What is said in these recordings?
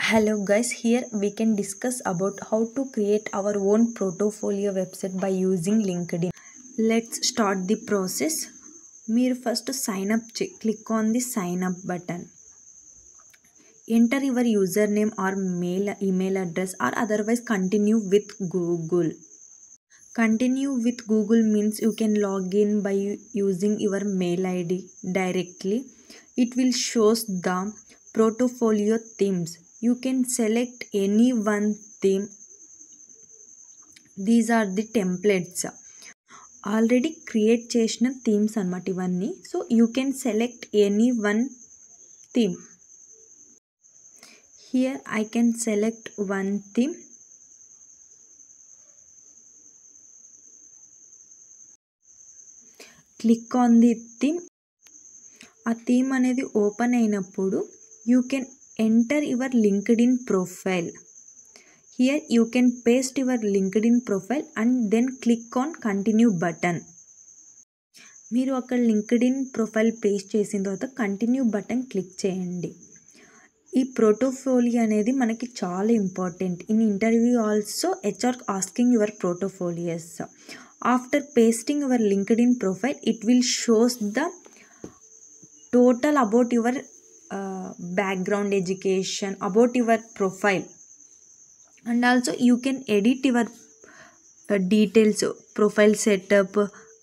Hello guys, here we can discuss about how to create our own portfolio website by using LinkedIn. Let's start the process. మీరు first sign up click on the sign up button. Enter your username or email address or otherwise continue with Google. Continue with Google means you can log in by using your mail ID directly. It will shows the portfolio themes. You can select any one theme. These are the templates. Already create చేసిన themes అన్నమాట ఇవన్నీ. So you can select any one theme. Here I can select one theme. Click on the theme. ఆ theme అనేది open అయినప్పుడు you can enter your LinkedIn profile. Here you can paste your LinkedIn profile and then click on continue button. మీరు అక్కడ LinkedIn profile paste చేసిన తర్వాత continue button click చేయండి. ఈ portfolio అనేది మనకి చాలా important. In interview also HR asking your portfolios. After pasting your LinkedIn profile, it will shows the total about your background education, about your profile, and also you can edit your details, profile setup,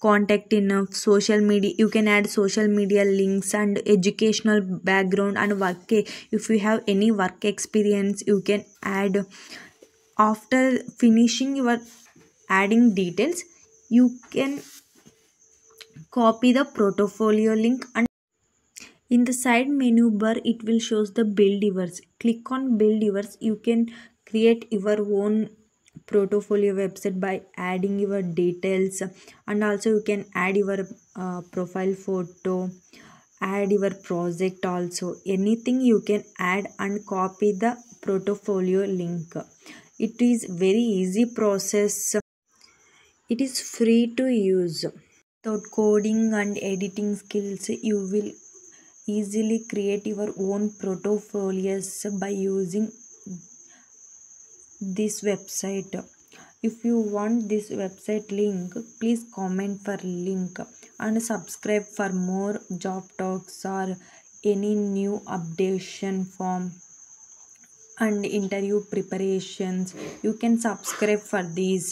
contact enough, social media. You can add social media links and educational background and work. If you have any work experience, you can add. After finishing your adding details, you can copy the portfolio link and in the side menu bar it will shows the build yours. Click on build yours. You can create your own portfolio website by adding your details, and also you can add your profile photo, add your project also. Anything you can add and copy the portfolio link. It is very easy process. It is free to use. Without coding and editing skills, you will easily create your own portfolios by using this website. If you want this website link, please comment for link and subscribe for more job talks or any new updation form and interview preparations. You can subscribe for these.